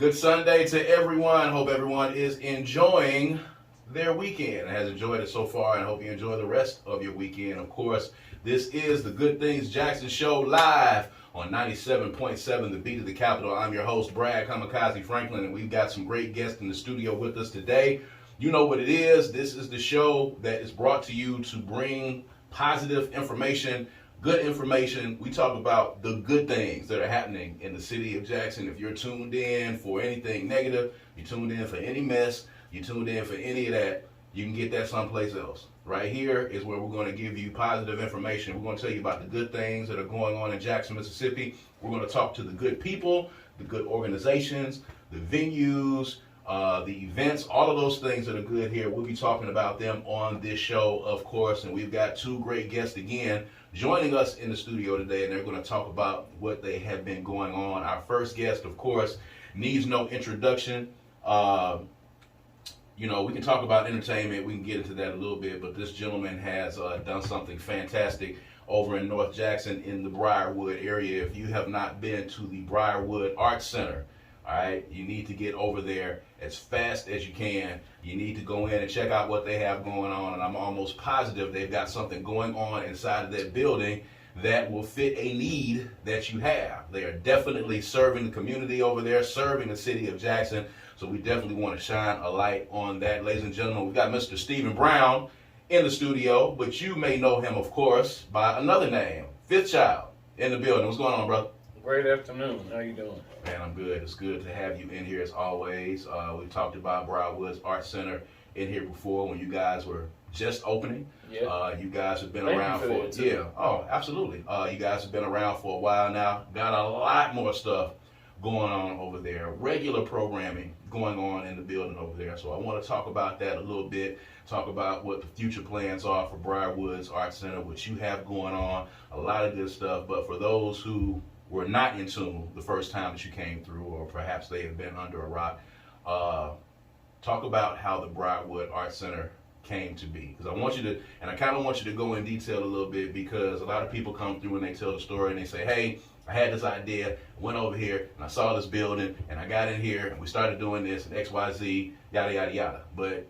Good Sunday to everyone. Hope everyone is enjoying their weekend and has enjoyed it so far, and hope you enjoy the rest of your weekend. Of course, this is the Good Things Jackson Show live on 97.7, the beat of the capital. I'm your host, Brad Kamikaze Franklin, and we've got some great guests in the studio with us today. You know what it is. This is the show that is brought to you to bring positive information, good information. We talk about the good things that are happening in the city of Jackson. If you're tuned in for anything negative, you're tuned in for any mess, you tuned in for any of that, you can get that someplace else. Right here is where we're going to give you positive information. We're going to tell you about the good things that are going on in Jackson, Mississippi. We're going to talk to the good people, the good organizations, the venues, the events, all of those things that are good here. We'll be talking about them on this show, of course. And we've got two great guests again joining us in the studio today, and they're going to talk about what they have been going on. Our first guest, of course, needs no introduction. We can talk about entertainment. We can get into that a little bit, but this gentleman has done something fantastic over in North Jackson in the Briarwood area. If you have not been to the Briarwood Arts Center, all right, you need to get over there as fast as you can. You need to go in and check out what they have going on, and I'm almost positive they've got something going on inside of that building that will fit a need that you have. They are definitely serving the community over there, serving the city of Jackson. So we definitely want to shine a light on that. Ladies and gentlemen, we've got Mr. Stephen Brown in the studio, but you may know him, of course, by another name, Fifth Child, in the building. What's going on, brother? Great afternoon. How you doing? Man, I'm good. It's good to have you in here as always. We talked about Briarwood Arts Center in here before when you guys were just opening. Yeah. You guys have been around for Oh, absolutely. You guys have been around for a while now. Got a lot more stuff going on over there. Regular programming going on in the building over there. So I want to talk about that a little bit. Talk about what the future plans are for Briarwood Arts Center, what you have going on. A lot of good stuff. But for those who were not in tune the first time that you came through, or perhaps they have been under a rock, talk about how the Briarwood Arts Center came to be. Because I want you to, and I kind of want you to go in detail a little bit, because a lot of people come through and they tell the story and they say, hey, I had this idea, went over here, and I saw this building, and I got in here, and we started doing this, and X, Y, Z, yada, yada, yada. But,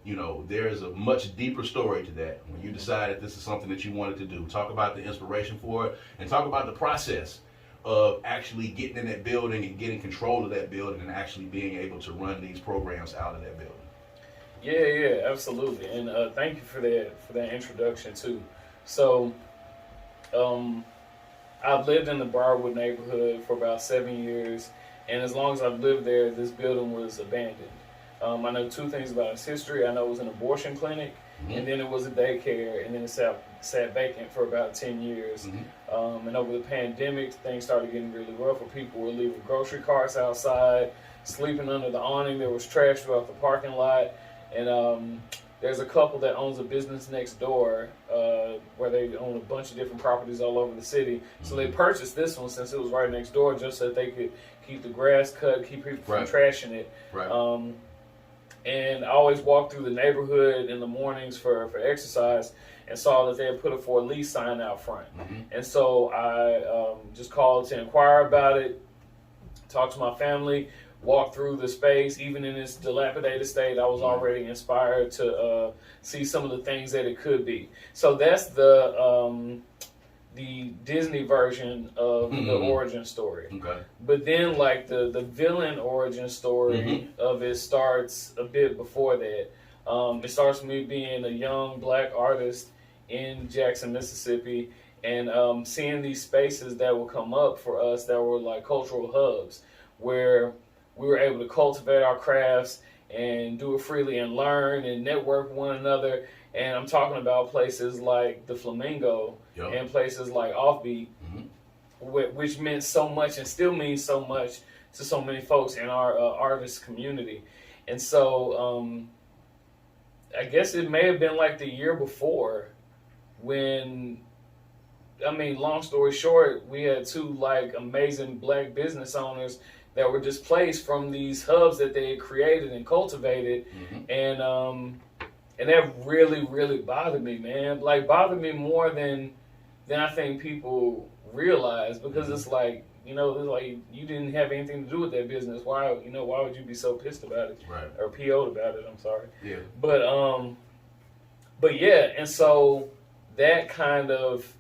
there is a much deeper story to that. When you decided this is something that you wanted to do, talk about the inspiration for it, and talk about the process of actually getting in that building and getting control of that building and actually being able to run these programs out of that building. Yeah, absolutely. And thank you for that introduction too. So, I've lived in the Briarwood neighborhood for about 7 years, and as long as I've lived there, this building was abandoned. I know two things about its history. I know it was an abortion clinic, and then it was a daycare, and then it sat vacant for about 10 years. And over the pandemic, things started getting really rough, where people were leaving grocery carts outside, sleeping under the awning. There was trash throughout the parking lot, and there's a couple that owns a business next door where they own a bunch of different properties all over the city. So they purchased this one since it was right next door, just so that they could keep the grass cut, keep people from trashing it. Right. And I always walked through the neighborhood in the mornings for exercise and saw that they had put a for lease sign out front. And so I just called to inquire about it, talked to my family, walked through the space. Even in its dilapidated state, I was already inspired to see some of the things that it could be. So that's the Disney version of the origin story. Okay. But then, like, the villain origin story of it starts a bit before that. It starts with me being a young black artist in Jackson, Mississippi, and seeing these spaces that would come up for us that were like cultural hubs, where we were able to cultivate our crafts and do it freely and learn and network with one another. And I'm talking about places like the Flamingo and places like Offbeat, which meant so much and still means so much to so many folks in our artist community. And so I guess it may have been like the year before when, long story short, we had two like amazing black business owners that were displaced from these hubs that they had created and cultivated. And that really, really bothered me, man. Like, bothered me more than I think people realize, because it's like, it's like you didn't have anything to do with that business. Why would you be so pissed about it? Right. Or PO'd about it, I'm sorry. Yeah. But yeah, and so that kind of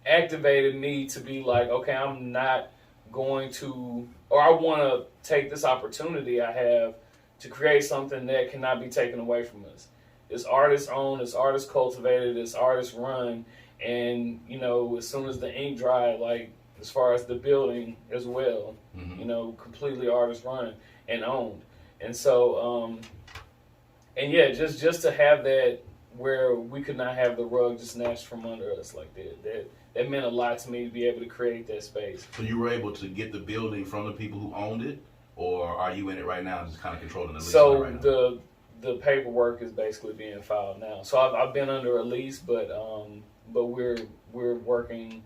activated me to be like, okay, I'm not going to, or I want to take this opportunity I have to create something that cannot be taken away from us. It's artist owned, it's artist cultivated, it's artist run, and as soon as the ink dried, like as far as the building as well, completely artist run and owned. And so, and yeah, just to have that where we could not have the rug just snatched from under us like that meant a lot to me to be able to create that space. So you were able to get the building from the people who owned it, or are you in it right now, just kind of controlling the lease? So right now? the paperwork is basically being filed now. So I've been under a lease, but we're working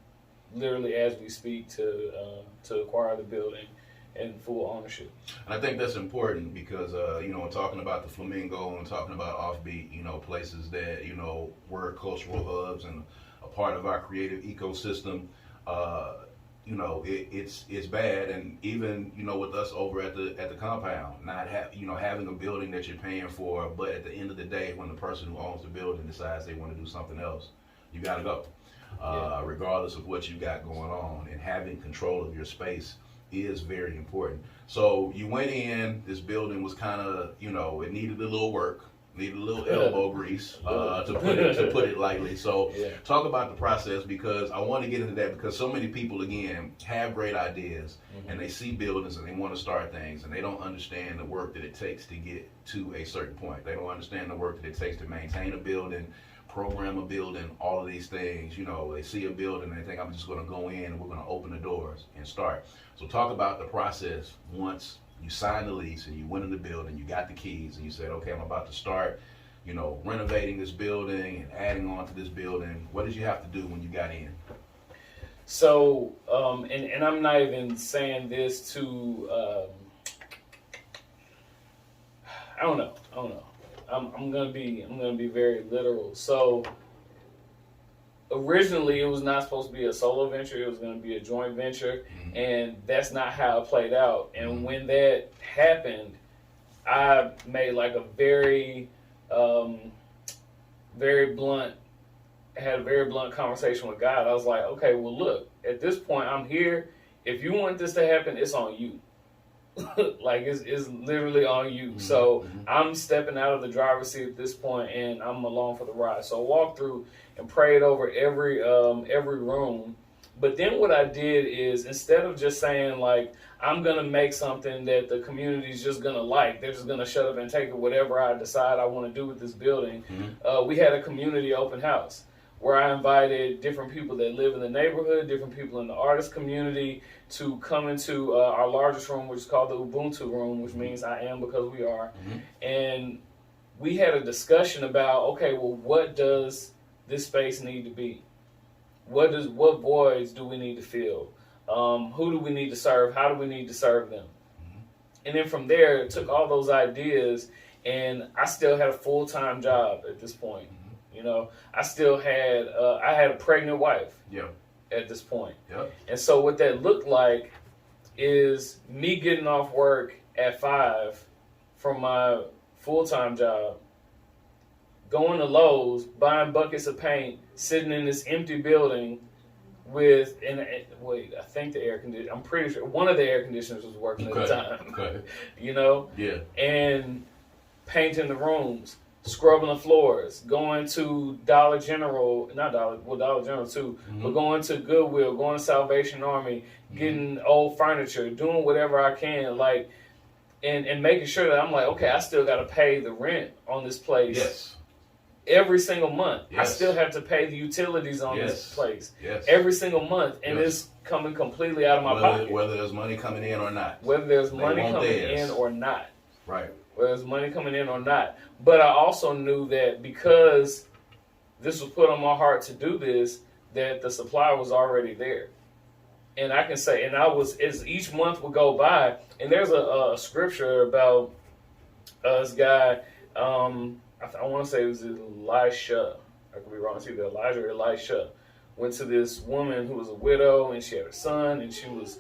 literally as we speak to acquire the building and full ownership. And I think that's important because, when talking about the Flamingo and talking about offbeat, places that, were cultural hubs and a part of our creative ecosystem, it's bad. And even, with us over at the compound, not having a building that you're paying for, but at the end of the day, when the person who owns the building decides they want to do something else, you got to go, regardless of what you got going on. And having control of your space is very important. So you went in, this building was kind of, it needed a little work, needed a little elbow grease, to put it lightly. So talk about the process, because I want to get into that, because so many people, again, have great ideas and they see buildings and they want to start things, and they don't understand the work that it takes to get to a certain point. They don't understand the work that it takes to maintain a building, program a building, all of these things. They see a building and they think, I'm just going to go in and we're going to open the doors and start. So talk about the process once you signed the lease and you went in the building, you got the keys, and you said, okay, I'm about to start, renovating this building and adding on to this building. What did you have to do when you got in? So, and I'm not even saying this to, I don't know. I'm gonna be very literal. So originally it was not supposed to be a solo venture, it was gonna be a joint venture, and that's not how it played out. And when that happened, I made like a very blunt conversation with God. I was like, okay, well look, at this point I'm here. If you want this to happen, it's on you. Like it's literally on you. So I'm stepping out of the driver's seat at this point, and I'm along for the ride. So I walked through and prayed over every room. But then what I did is, instead of just saying like, I'm gonna make something that the community's just gonna like, they're just gonna shut up and take it, whatever I decide I want to do with this building. We had a community open house where I invited different people that live in the neighborhood, different people in the artist community, to come into our largest room, which is called the Ubuntu room, which means I am because we are. And we had a discussion about, okay, well, what does this space need to be? What voids do we need to fill? Who do we need to serve? How do we need to serve them? And then from there, took all those ideas, and I still had a full-time job at this point. I still had I had a pregnant wife. At this point. And so what that looked like is me getting off work at 5 from my full-time job, going to Lowe's, buying buckets of paint, sitting in this empty building with, I think the air conditioner, I'm pretty sure one of the air conditioners was working at the time. And painting the rooms, scrubbing the floors, going to Dollar General too, but going to Goodwill, going to Salvation Army, getting old furniture, doing whatever I can, like, and making sure that I'm like, okay, I still got to pay the rent on this place. Every single month. I still have to pay the utilities on this place. Every single month, and it's coming completely out of my pocket. Whether there's money coming in or not. Whether there's money coming in or not. Right. Whether there's money coming in or not. But I also knew that because this was put on my heart to do this, that the supply was already there. And I can say, and I was, as each month would go by, and there's a scripture about this guy, I want to say it was Elisha. I could be wrong, it's either Elijah or Elisha, went to this woman who was a widow, and she had a son, and she was,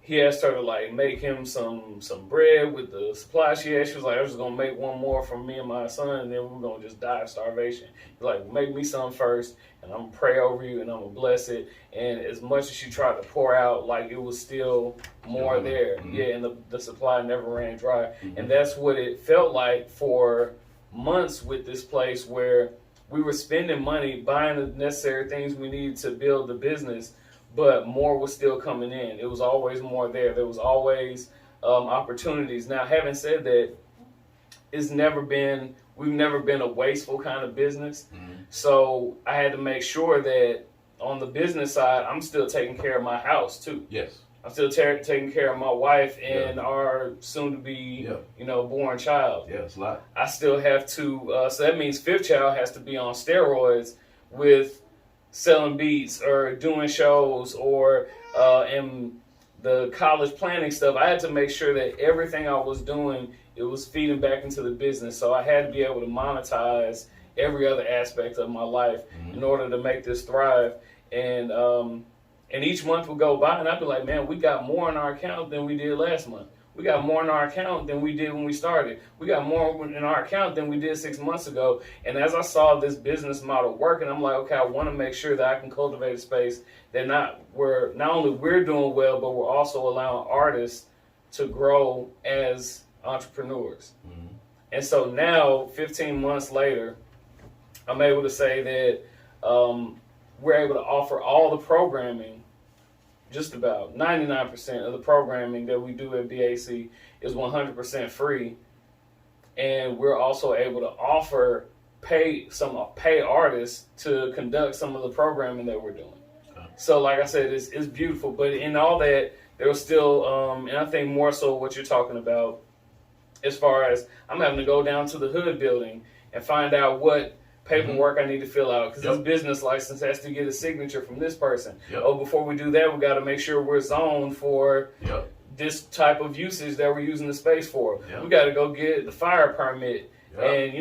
he asked her to like make him some bread with the supply she had. She was like, I'm just gonna make one more for me and my son, and then we're gonna just die of starvation. He's like, make me some first, and I'm gonna pray over you, and I'm gonna bless it. And as much as she tried to pour out, like it was still more there. Mm-hmm. Yeah, and the supply never ran dry. Mm-hmm. And that's what it felt like for months with this place, where we were spending money buying the necessary things we needed to build the business, but more was still coming in. It was always more there. There was always opportunities. Now, having said that, we've never been a wasteful kind of business. Mm-hmm. So I had to make sure that on the business side, I'm still taking care of my house too. Yes. I'm still taking care of my wife and our soon-to-be, born child. Yeah, it's a lot. I still have to, so that means fifth child has to be on steroids with selling beats or doing shows or in the college planning stuff. I had to make sure that everything I was doing, it was feeding back into the business. So I had to be able to monetize every other aspect of my life in order to make this thrive. And each month would go by, and I'd be like, man, we got more in our account than we did last month. We got more in our account than we did when we started. We got more in our account than we did 6 months ago. And as I saw this business model working, I'm like, okay, I want to make sure that I can cultivate a space that not only we're doing well, but we're also allowing artists to grow as entrepreneurs. Mm-hmm. And so now, 15 months later, I'm able to say that we're able to offer all the programming. Just about 99% of the programming that we do at BAC is 100% free, and we're also able to offer pay artists to conduct some of the programming that we're doing. Okay. So, like I said, it's beautiful. But in all that, there was still, and I think more so what you're talking about, as far as I'm having to go down to the hood building and find out what paperwork I need to fill out, because this business license has to get a signature from this person. Oh, before we do that, we got to make sure we're zoned for this type of usage that we're using the space for. We got to go get the fire permit. And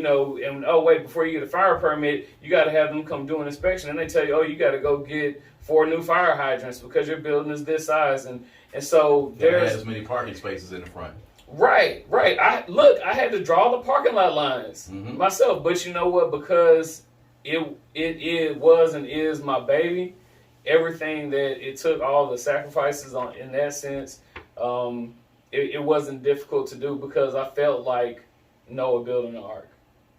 before you get a fire permit, you got to have them come do an inspection, and they tell you, you got to go get 4 new fire hydrants because your building is this size, and so there's as many parking spaces in the front. Right. I had to draw the parking lot lines myself, but you know what? Because it was and is my baby. Everything that it took, all the sacrifices in that sense, it wasn't difficult to do, because I felt like Noah building an ark.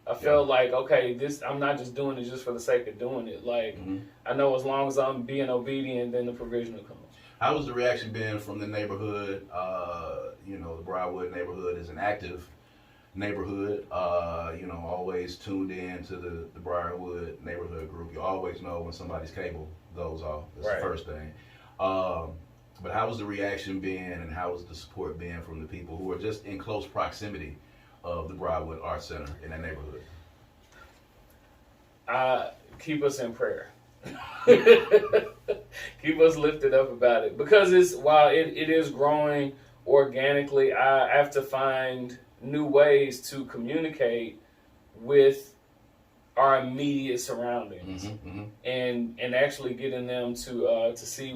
I felt like, okay, I'm not just doing it just for the sake of doing it. Like, I know as long as I'm being obedient, then the provision will come. How was the reaction been from the neighborhood? The Briarwood neighborhood is an active neighborhood. Always tuned in to the Briarwood neighborhood group. You always know when somebody's cable goes off. That's the first thing. But how was the reaction been, and how was the support been from the people who are just in close proximity of the Briarwood Arts Center in that neighborhood? Keep us in prayer. Keep us lifted up about it, because while it is growing organically, I have to find new ways to communicate with our immediate surroundings, and actually getting them to see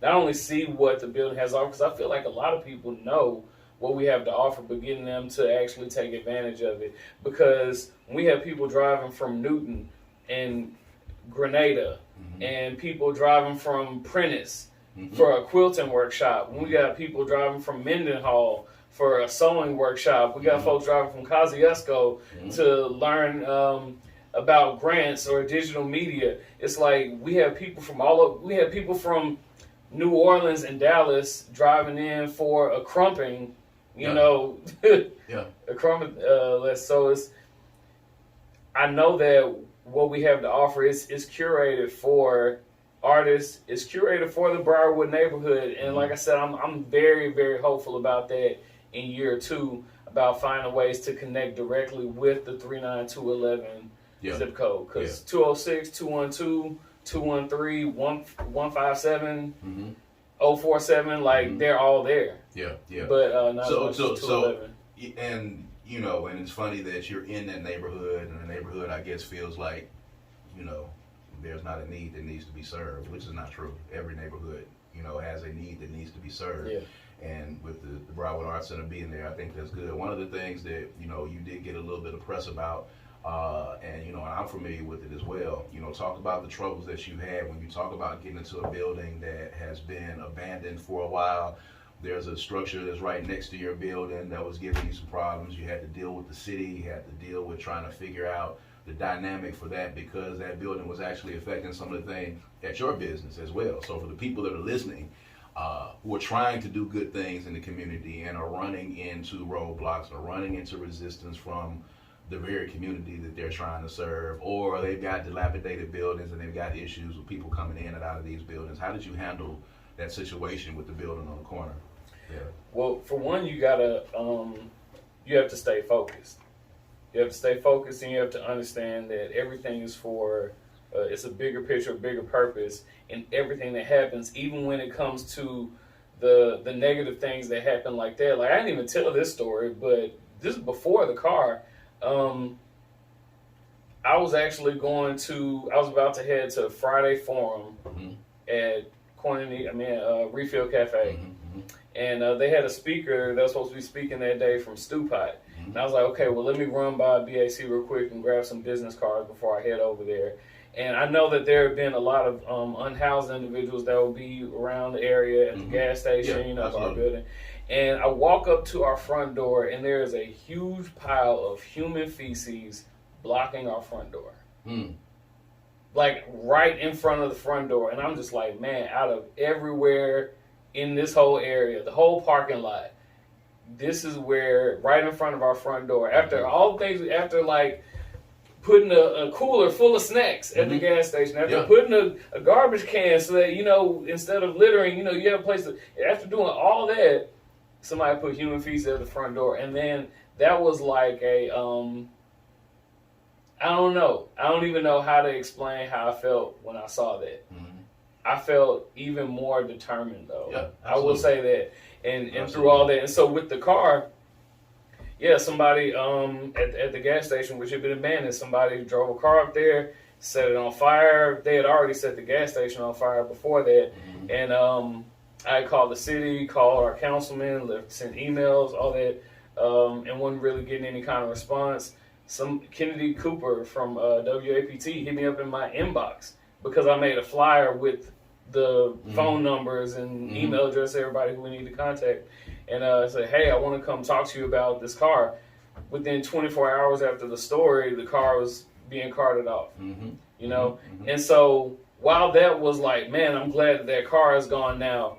not only see what the building has offered, because I feel like a lot of people know what we have to offer, but getting them to actually take advantage of it. Because we have people driving from Newton and Grenada, and people driving from Prentice for a quilting workshop. We got people driving from Mendenhall for a sewing workshop. We got folks driving from Kosciuszko to learn about grants or digital media. It's like we have people from we have people from New Orleans and Dallas driving in for a crumping, a crumping. So I know that what we have to offer is curated for artists, it's curated for the Briarwood neighborhood, and like I said, I'm very, very hopeful about that in year 2, about finding ways to connect directly with the 39211 zip code, because 206, 212, 213, 157, 047, like they're all there. But not so 211. And and it's funny that you're in that neighborhood, and the neighborhood, I guess, feels like, there's not a need that needs to be served, which is not true. Every neighborhood, has a need that needs to be served. Yeah. And with the Briarwood Arts Center being there, I think that's good. One of the things that, you did get a little bit of press about, and I'm familiar with it as well. Talk about the troubles that you had when you talk about getting into a building that has been abandoned for a while. There's a structure that's right next to your building that was giving you some problems. You had to deal with the city. You had to deal with trying to figure out the dynamic for that, because that building was actually affecting some of the things at your business as well. So for the people that are listening, who are trying to do good things in the community and are running into roadblocks or running into resistance from the very community that they're trying to serve, or they've got dilapidated buildings and they've got issues with people coming in and out of these buildings. How did you handle that situation with the building on the corner? Yeah. Well, for one, you gotta you have to stay focused. You have to stay focused, and you have to understand that everything is for it's a bigger picture, a bigger purpose, and everything that happens, even when it comes to the negative things that happen like that. Like, I didn't even tell this story, but this is before the car. I was about to head to Friday Forum at Refill Cafe. And they had a speaker that was supposed to be speaking that day from Stew Pot. And I was like, okay, well, let me run by BAC real quick and grab some business cards before I head over there. And I know that there have been a lot of unhoused individuals that will be around the area at the gas station, our building. And I walk up to our front door, and there is a huge pile of human feces blocking our front door. Like, right in front of the front door. And I'm just like, man, out of everywhere in this whole area, the whole parking lot, this is where, right in front of our front door, after all things, after like putting a cooler full of snacks at the gas station, after putting a garbage can so that, instead of littering, you have a place to, after doing all that, somebody put human feces at the front door. And then that was like I don't know. I don't even know how to explain how I felt when I saw that. I felt even more determined, though. Yeah, I will say that. And through all that. And so with the car, somebody at the gas station, which had been abandoned, somebody drove a car up there, set it on fire. They had already set the gas station on fire before that. And I called the city, called our councilman, sent emails, all that, and wasn't really getting any kind of response. Some Kennedy Cooper from WAPT hit me up in my inbox because I made a flyer with the phone numbers and email address of everybody who we need to contact. And I said, hey, I want to come talk to you about this car. Within 24 hours after the story, the car was being carted off, And so while that was like, man, I'm glad that car is gone now,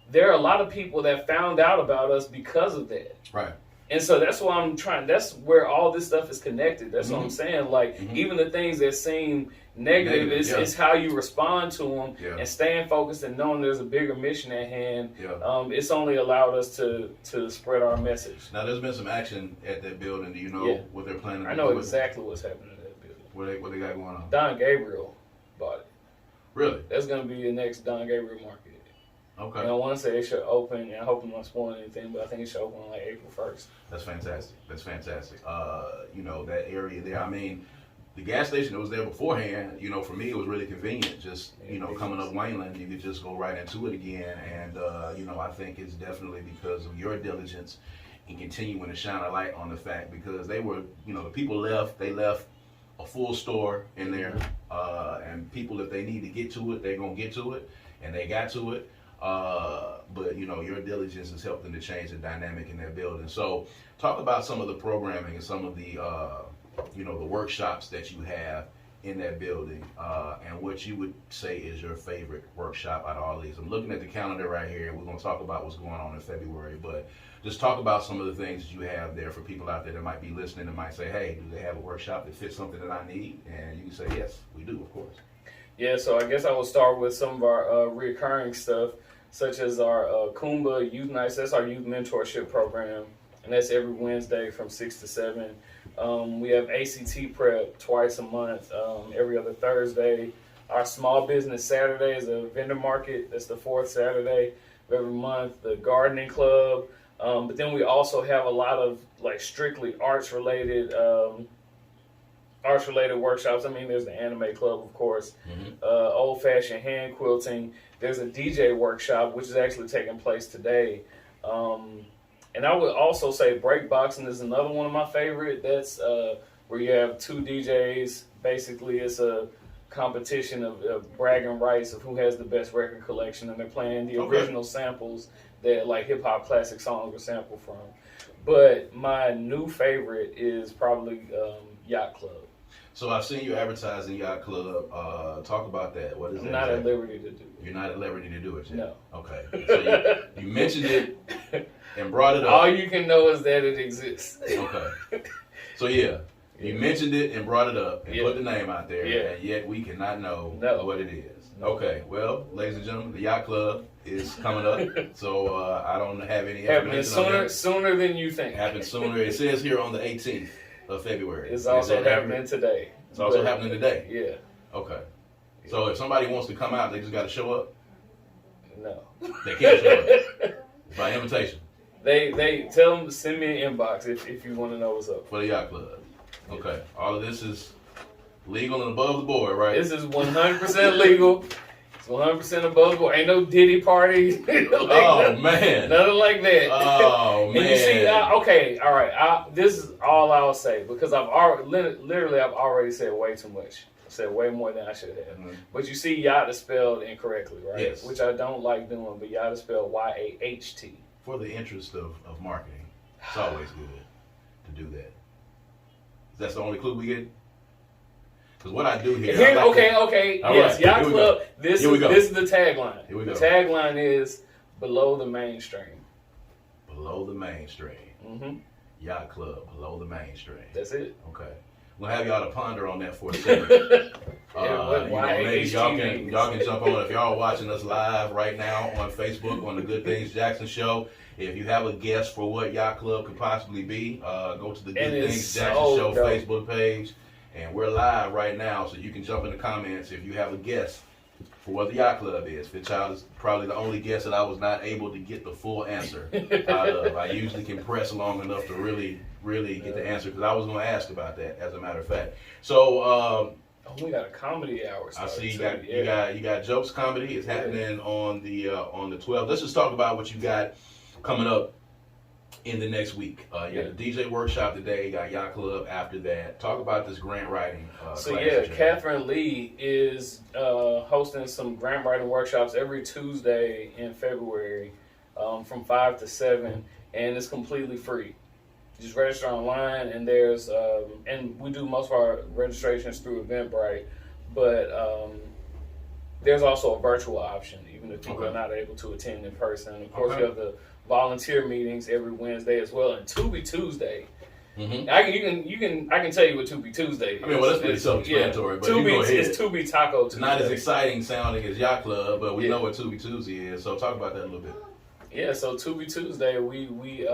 there are a lot of people that found out about us because of that. Right. And so that's why that's where all this stuff is connected. That's what I'm saying. Like, even the things that seem negative is how you respond to them and staying focused and knowing there's a bigger mission at hand. It's only allowed us to spread our message. Now, there's been some action at that building. Do you know what they're planning to do? I know exactly what's happening at that building. What they got going on? Don Gabriel bought it. Really? That's going to be the next Don Gabriel market. Okay. And I want to say it should open, and I hope I'm not spoiling anything, but I think it should open on like April 1st. That's fantastic. That area there, I mean, the gas station that was there beforehand, for me, it was really convenient. Just, coming up Wayland, you could just go right into it again. And, I think it's definitely because of your diligence in continuing to shine a light on the fact, because they were, the people left, they left a full store in there. And people, if they need to get to it, they're going to get to it. And they got to it. But your diligence has helped them to change the dynamic in that building. So talk about some of the programming and some of the the workshops that you have in that building, and what you would say is your favorite workshop out of all these. I'm looking at the calendar right here. We're going to talk about what's going on in February, but just talk about some of the things that you have there for people out there that might be listening and might say, hey, do they have a workshop that fits something that I need? And you can say, yes, we do, of course. Yeah, so I guess I will start with some of our recurring stuff, such as our Kumba Youth Nights. That's our youth mentorship program, and that's every Wednesday from 6 to 7. We have ACT prep twice a month, every other Thursday. Our Small Business Saturday is a vendor market. That's the fourth Saturday of every month. The Gardening Club. But then we also have a lot of like strictly arts-related arts-related workshops. I mean, there's the anime club, of course, old-fashioned hand quilting. There's a DJ workshop, which is actually taking place today. And I would also say breakboxing is another one of my favorite. That's where you have two DJs. Basically, it's a competition of bragging rights of who has the best record collection, and they're playing the original samples that like hip-hop classic songs were sampled from. But my new favorite is probably Yacht Club. So I've seen you advertising Yacht Club. Talk about that. What is that? I'm not at liberty to do it. You're not at liberty to do it yet? No. Okay. So you mentioned it and brought it up. All you can know is that it exists. Okay. So you mentioned it and brought it up and put the name out there, and yet we cannot know what it is. Okay. Well, ladies and gentlemen, the Yacht Club is coming up, so I don't have any information on that. Sooner than you think. Happens sooner. It says here on the 18th of February. It's also happening today. It's also happening today? Yeah. Okay. So if somebody wants to come out, they just got to show up? No. They can't show up. It's by invitation. They tell them to send me an inbox if you want to know what's up. For the Yacht Club. Okay. All of this is legal and above the board, right? This is 100% legal. It's 100% above the board. Ain't no Diddy party. Man. Nothing like that. Oh, man. And you see, okay, all right. This is all I'll say because I've already said way too much. I said way more than I should have. Mm-hmm. But you see, yacht is spelled incorrectly, right? Yes. Which I don't like doing, but yacht is spelled Y-A-H-T. For the interest of marketing, it's always good to do that. That's the only clue we get? Because what I do here... Okay. Yes, right, Yacht Club. This is the tagline. Here we go. The tagline is below the mainstream. Below the mainstream. Mm-hmm. Yacht Club, below the mainstream. That's it. Okay. We'll have y'all to ponder on that for a second. Maybe y'all can jump on if y'all are watching us live right now on Facebook on the Good Things Jackson Show. If you have a guess for what Yacht Club could possibly be, go to the Good Things Jackson Show Facebook page, and we're live right now, so you can jump in the comments if you have a guess for what the Yacht Club is. Fitchild is probably the only guess that I was not able to get the full answer out of. I usually can press long enough to really get the answer, because I was going to ask about that, as a matter of fact. So we got a comedy hour. I see you got jokes comedy. It's happening on the 12th. Let's just talk about what you got coming up in the next week. You got a DJ workshop today. You got Yacht Club after that. Talk about this grant writing. Catherine Lee is hosting some grant writing workshops every Tuesday in February from 5 to 7, and it's completely free. Just register online, and there's and we do most of our registrations through Eventbrite, but there's also a virtual option, even if people are not able to attend in person. Of course, you have the volunteer meetings every Wednesday as well, and Tubi Tuesday. Mm-hmm. I can tell you what Tubi Tuesday is. I mean, well, that's pretty self-explanatory. But it's Tubi Taco Tuesday. Not as exciting sounding as Yacht Club, but we know what Tubi Tuesday is. So talk about that a little bit. Yeah, so Tubi Tuesday, we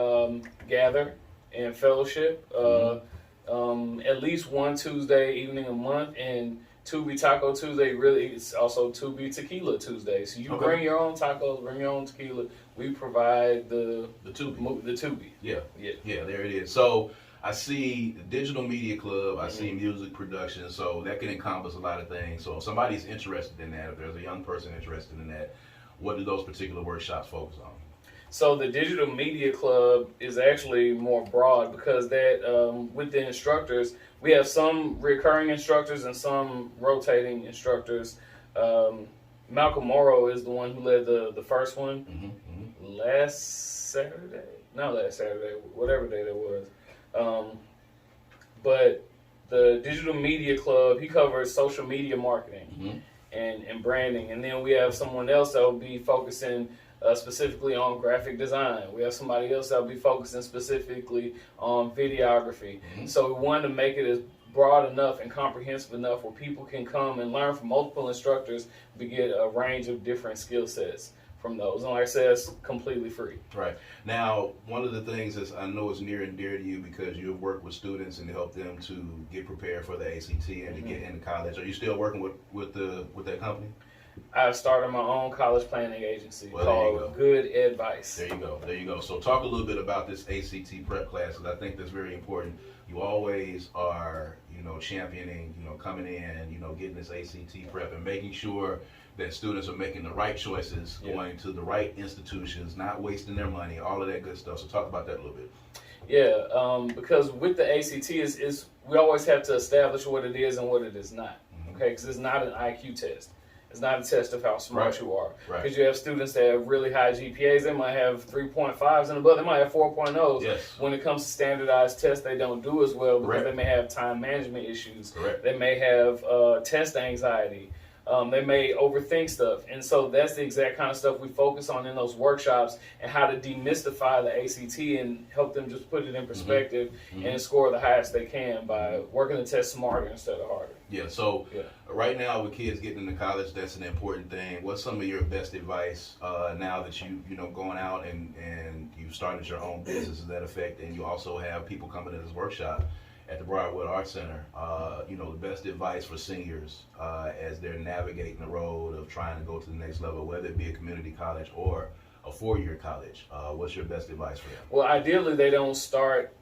gather and fellowship at least one Tuesday evening a month, and Tubi Taco Tuesday really is also Tubi Tequila Tuesday. So you bring your own tacos, bring your own tequila. We provide the Tubi. Yeah, there it is. So I see the Digital Media Club, I see music production, so that can encompass a lot of things. So if somebody's interested in that, if there's a young person interested in that, what do those particular workshops focus on? So the Digital Media Club is actually more broad, because that with the instructors, we have some recurring instructors and some rotating instructors. Malcolm Morrow is the one who led the first one last Saturday, whatever day that was. But the Digital Media Club, he covers social media marketing and branding. And then we have someone else that will be focusing specifically on graphic design. We have somebody else that will be focusing specifically on videography. So we wanted to make it as broad enough and comprehensive enough where people can come and learn from multiple instructors to get a range of different skill sets from those. And like I said, it's completely free. Right. Now, one of the things that I know is near and dear to you, because you've worked with students and helped them to get prepared for the ACT and to get into college. Are you still working with that company? I started my own college planning agency called Good Advice. There you go. So talk a little bit about this ACT prep class, because I think that's very important. You always are, championing, coming in, getting this ACT prep and making sure that students are making the right choices, going to the right institutions, not wasting their money, all of that good stuff. So talk about that a little bit. Yeah, because with the ACT is we always have to establish what it is and what it is not. Okay, because it's not an IQ test. It's not a test of how smart you are. Because you have students that have really high GPAs. They might have 3.5s and above. They might have 4.0s. Yes. When it comes to standardized tests, they don't do as well because they may have time management issues. They may have test anxiety. They may overthink stuff. And so that's the exact kind of stuff we focus on in those workshops, and how to demystify the ACT and help them just put it in perspective and score the highest they can by working the test smarter instead of harder. Yeah, so right now with kids getting into college, that's an important thing. What's some of your best advice now that going out and you've started your own business to that effect, and you also have people coming to this workshop at the Briarwood Arts Center, the best advice for seniors as they're navigating the road of trying to go to the next level, whether it be a community college or a four-year college? What's your best advice for them? Well, ideally, they don't start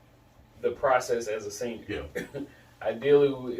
the process as a senior. Yeah. Ideally,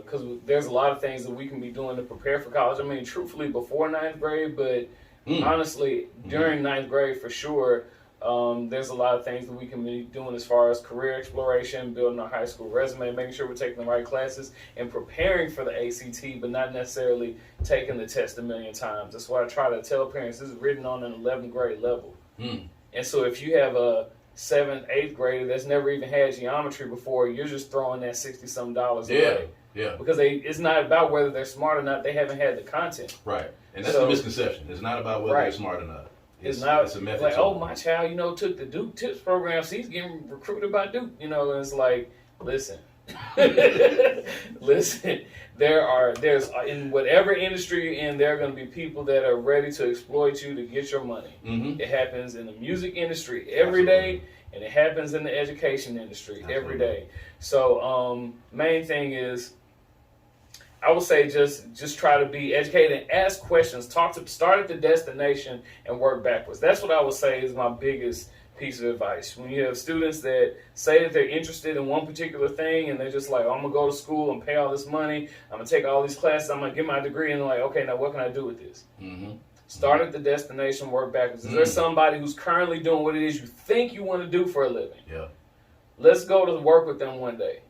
because there's a lot of things that we can be doing to prepare for college. I mean, truthfully, before ninth grade, but honestly, during ninth grade for sure, there's a lot of things that we can be doing as far as career exploration, building our high school resume, making sure we're taking the right classes, and preparing for the ACT, but not necessarily taking the test a million times. That's why I try to tell parents this is written on an 11th grade level. And so if you have a 7th, 8th grader that's never even had geometry before, you're just throwing that $60-some away. Yeah. Because it's not about whether they're smart or not. They haven't had the content. Right. And that's the misconception. It's not about whether they're smart or not. It's not a method like, oh, my child, took the Duke Tips program, so he's getting recruited by Duke, and it's like, listen, listen, there's in whatever industry you're in, there are going to be people that are ready to exploit you to get your money. It happens in the music industry every day, and it happens in the education industry every day. So, main thing is, I would say just try to be educated and ask questions. Start at the destination and work backwards. That's what I would say is my biggest piece of advice. When you have students that say that they're interested in one particular thing and they're just like, I'm going to go to school and pay all this money, I'm going to take all these classes, I'm going to get my degree, and they're like, okay, now what can I do with this? Start at the destination, work backwards. Is there somebody who's currently doing what it is you think you want to do for a living? Yeah. Let's go to work with them one day.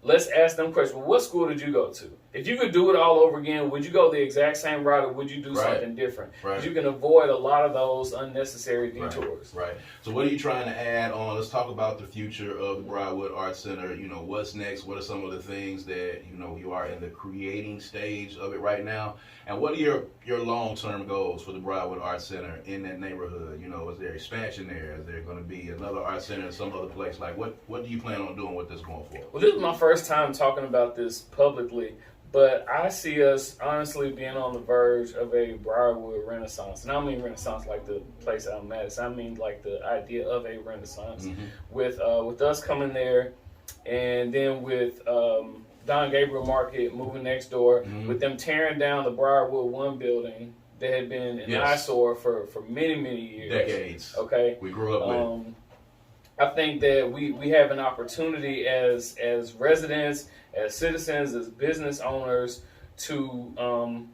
Let's ask them questions. Well, what school did you go to? If you could do it all over again, would you go the exact same route, or would you do something different? Because you can avoid a lot of those unnecessary detours. Right. So what are you trying to add on? Let's talk about the future of the Briarwood Arts Center. What's next? What are some of the things that, you are in the creating stage of it right now? And what are your long-term goals for the Briarwood Arts Center in that neighborhood? Is there expansion there? Is there going to be another art center in some other place? Like, what do you plan on doing with this going forward? Well, this is my first time talking about this publicly. But I see us honestly being on the verge of a Briarwood Renaissance. And I don't mean Renaissance like the place out in Madison. I mean like the idea of a Renaissance. With us coming there, and then with Don Gabriel Market moving next door, with them tearing down the Briarwood 1 building that had been an eyesore for many, many years. Decades. Okay. We grew up with. I think that we have an opportunity as residents, as citizens, as business owners to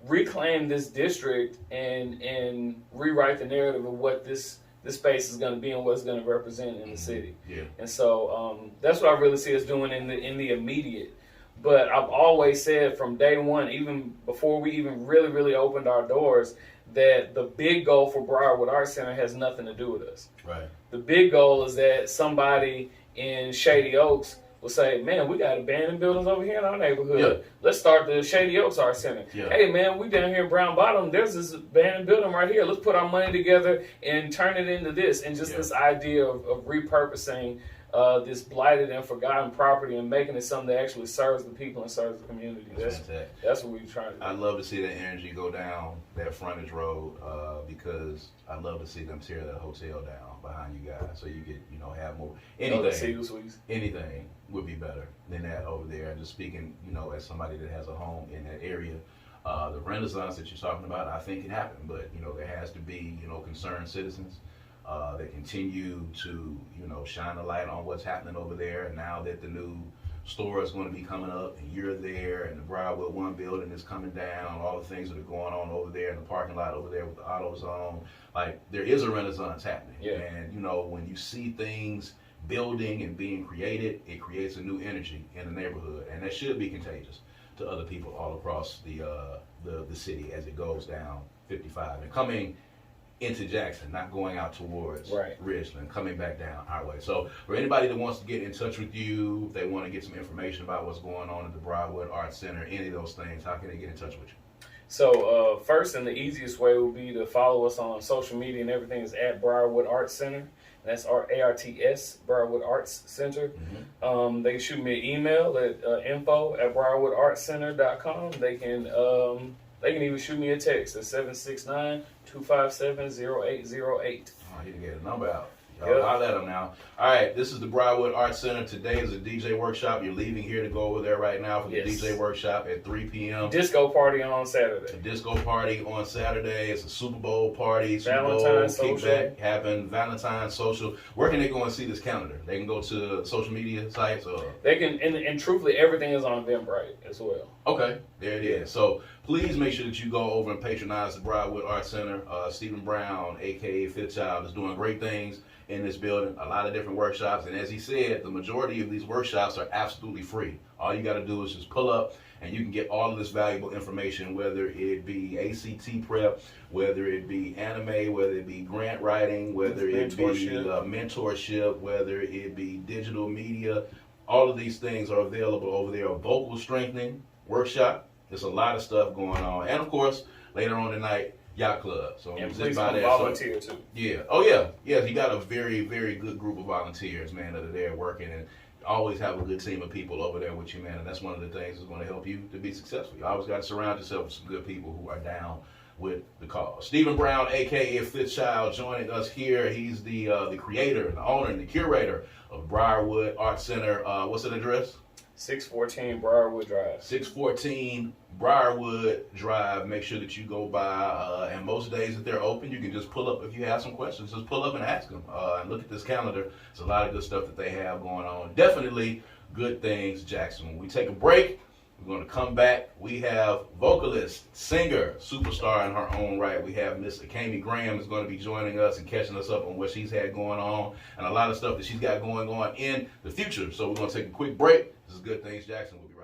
reclaim this district and rewrite the narrative of what this space is going to be and what it's going to represent in the city. Yeah. And so that's what I really see us doing in the immediate. But I've always said from day one, even before we even really opened our doors, that the big goal for Briarwood Arts Center has nothing to do with us. Right. The big goal is that somebody in Shady Oaks will say, man, we got abandoned buildings over here in our neighborhood. Yeah. Let's start the Shady Oaks Art Center. Yeah. Hey, man, we down here in Brown Bottom. There's this abandoned building right here. Let's put our money together and turn it into this. And just this idea of repurposing this blighted and forgotten property and making it something that actually serves the people and serves the community. That's what we're trying to do. I'd love to see that energy go down that frontage road because I'd love to see them tear that hotel down behind you guys so you could, have more. Anything would be better than that over there. And just speaking, as somebody that has a home in that area, the Renaissance that you're talking about, I think can happen. But, there has to be, concerned citizens that continue to, shine a light on what's happening over there. And now that the new store is going to be coming up, and you're there, and the Briarwood 1 building is coming down, all the things that are going on over there in the parking lot over there with the AutoZone. Like, there is a renaissance happening. Yeah. And, you know, when you see things building and being created, it creates a new energy in the neighborhood, and that should be contagious to other people all across the city as it goes down 55 and coming into Jackson, not going out towards Ridgeland, coming back down our way. So for anybody that wants to get in touch with you, if they want to get some information about what's going on at the Briarwood Arts Center, any of those things, how can they get in touch with you? So first and the easiest way would be to follow us on social media, and everything is at Briarwood Arts Center. And that's ARTS, Briarwood Arts Center. Mm-hmm. They can shoot me an email at info@briarwoodartscenter.com. They can even shoot me a text at 769-257-0808. Oh, you can get a number out. I'll let them now. All right, this is the Briarwood Arts Center. Today is a DJ workshop. You're leaving here to go over there right now for the DJ workshop at 3 p.m. Disco party on Saturday. A disco party on Saturday. It's a Super Bowl party. Valentine's Super Bowl social. kickback happen. Valentine's social. Where can they go and see this calendar? They can go to social media sites or they can, and truthfully, everything is on Eventbrite as well. Okay, there it is. So please make sure that you go over and patronize the Briarwood Arts Center. Stephen Brown, aka Fifth Child, is doing great things in this building, a lot of different workshops, and as he said, the majority of these workshops are absolutely free. All you got to do is just pull up and you can get all of this valuable information, whether it be ACT prep, whether it be anime, whether it be grant writing, whether it be mentorship, whether it be digital media. All of these things are available over there. A vocal strengthening workshop. There's a lot of stuff going on, and of course later on tonight, Yacht Club. So and just please by that. volunteer too. Yeah. Oh yeah. Yeah. You got a very, very good group of volunteers, man, that are there working, and always have a good team of people over there with you, man. And that's one of the things that's going to help you to be successful. You always got to surround yourself with some good people who are down with the cause. Stephen Brown, aka Fifth Child, joining us here. He's the creator, the owner, and the curator of Briarwood Arts Center. What's the address? 614 Briarwood Drive. 614 Briarwood Drive. Make sure that you go by, and most days that they're open, you can just pull up if you have some questions. Just pull up and ask them. And look at this calendar. There's a lot of good stuff that they have going on. Definitely good things, Jackson. When we take a break, we're going to come back. We have vocalist, singer, superstar in her own right. We have Miss Akemi Graham is going to be joining us and catching us up on what she's had going on and a lot of stuff that she's got going on in the future. So we're going to take a quick break. This is Good Things, Jackson. We'll be